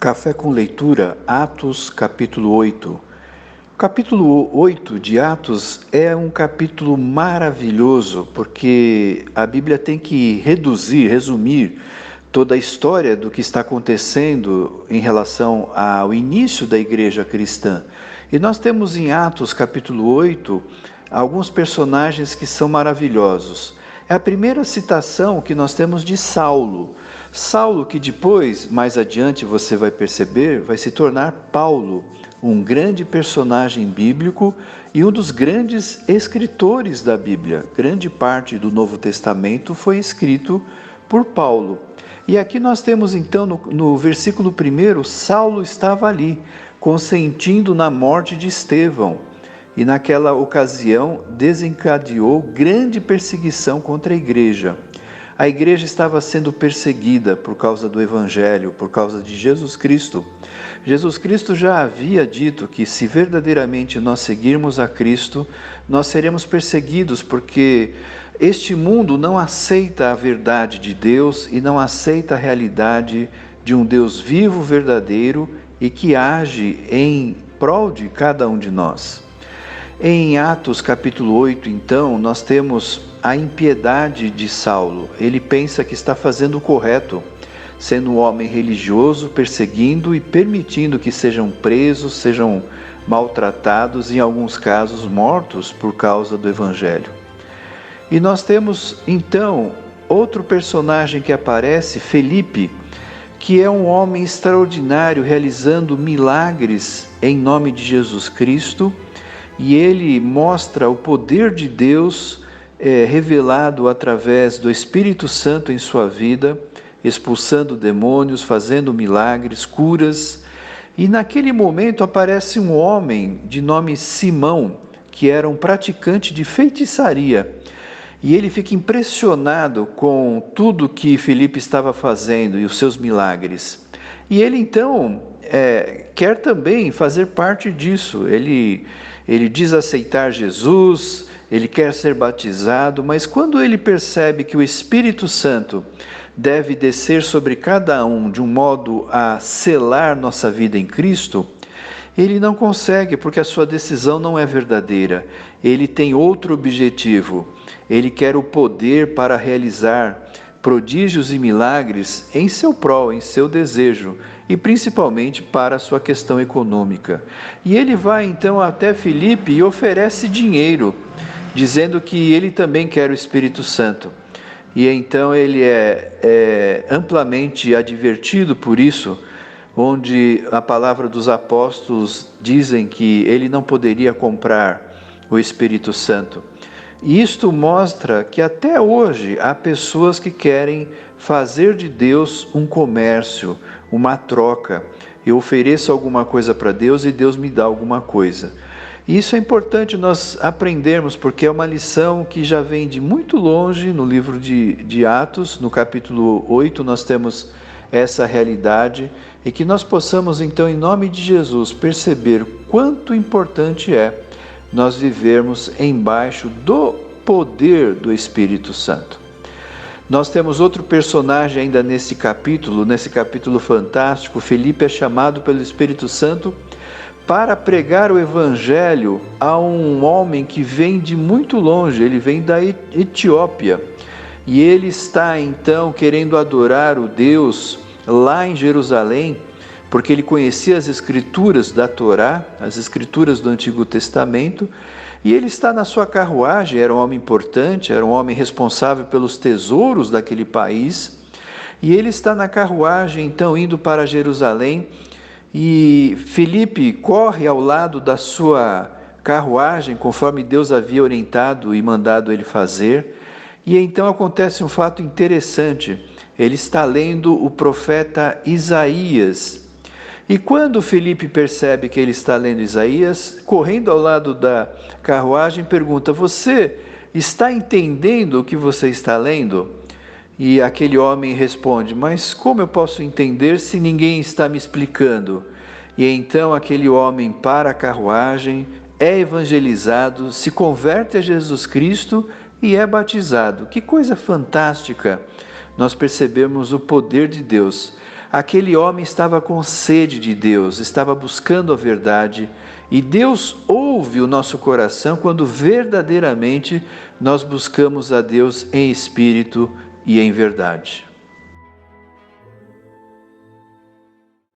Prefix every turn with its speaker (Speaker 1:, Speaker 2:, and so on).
Speaker 1: Café com leitura, Atos, capítulo 8. O capítulo 8 de Atos é um capítulo maravilhoso, porque a Bíblia tem que resumir toda a história do que está acontecendo em relação ao início da igreja cristã. E nós temos em Atos, capítulo 8, alguns personagens que são maravilhosos. É a primeira citação que nós temos de Saulo. Saulo, que depois, mais adiante você vai perceber, vai se tornar Paulo, um grande personagem bíblico e um dos grandes escritores da Bíblia. Grande parte do Novo Testamento foi escrito por Paulo. E aqui nós temos então no versículo 1, Saulo estava ali, consentindo na morte de Estevão. E naquela ocasião desencadeou grande perseguição contra a igreja. A igreja estava sendo perseguida por causa do Evangelho, por causa de Jesus Cristo. Jesus Cristo já havia dito que se verdadeiramente nós seguirmos a Cristo, nós seremos perseguidos, porque este mundo não aceita a verdade de Deus e não aceita a realidade de um Deus vivo, verdadeiro e que age em prol de cada um de nós. Em Atos capítulo 8, então, nós temos a impiedade de Saulo. Ele pensa que está fazendo o correto, sendo um homem religioso, perseguindo e permitindo que sejam presos, sejam maltratados e, em alguns casos, mortos por causa do Evangelho. E nós temos, então, outro personagem que aparece, Felipe, que é um homem extraordinário, realizando milagres em nome de Jesus Cristo. E ele mostra o poder de Deus revelado através do Espírito Santo em sua vida, expulsando demônios, fazendo milagres, curas. E naquele momento aparece um homem de nome Simão, que era um praticante de feitiçaria. E ele fica impressionado com tudo que Felipe estava fazendo e os seus milagres. E ele então quer também fazer parte disso. Ele diz aceitar Jesus, ele quer ser batizado, mas quando ele percebe que o Espírito Santo deve descer sobre cada um de um modo a selar nossa vida em Cristo, ele não consegue, porque a sua decisão não é verdadeira. Ele tem outro objetivo. Ele quer o poder para realizar prodígios e milagres em seu prol, em seu desejo, e principalmente para a sua questão econômica. E ele vai então até Filipe e oferece dinheiro, dizendo que ele também quer o Espírito Santo. E então ele é amplamente advertido por isso, onde a palavra dos apóstolos dizem que ele não poderia comprar o Espírito Santo. E isto mostra que até hoje há pessoas que querem fazer de Deus um comércio, uma troca. Eu ofereço alguma coisa para Deus e Deus me dá alguma coisa. E isso é importante nós aprendermos, porque é uma lição que já vem de muito longe no livro de Atos. No capítulo 8 nós temos essa realidade, e que nós possamos então, em nome de Jesus, perceber quanto importante é nós vivermos embaixo do poder do Espírito Santo. Nós temos outro personagem ainda nesse capítulo fantástico. Felipe é chamado pelo Espírito Santo para pregar o Evangelho a um homem que vem de muito longe, ele vem da Etiópia, e ele está então querendo adorar o Deus lá em Jerusalém, porque ele conhecia as escrituras da Torá, as escrituras do Antigo Testamento, e ele está na sua carruagem. Era um homem importante, era um homem responsável pelos tesouros daquele país, e ele está na carruagem, então, indo para Jerusalém, e Felipe corre ao lado da sua carruagem, conforme Deus havia orientado e mandado ele fazer, e então acontece um fato interessante. Ele está lendo o profeta Isaías. E quando Felipe percebe que ele está lendo Isaías, correndo ao lado da carruagem, pergunta: você está entendendo o que você está lendo? E aquele homem responde: mas como eu posso entender se ninguém está me explicando? E então aquele homem para a carruagem, é evangelizado, se converte a Jesus Cristo e é batizado. Que coisa fantástica! nós percebemos o poder de Deus. Aquele homem estava com sede de Deus, estava buscando a verdade, e Deus ouve o nosso coração quando verdadeiramente nós buscamos a Deus em espírito e em verdade.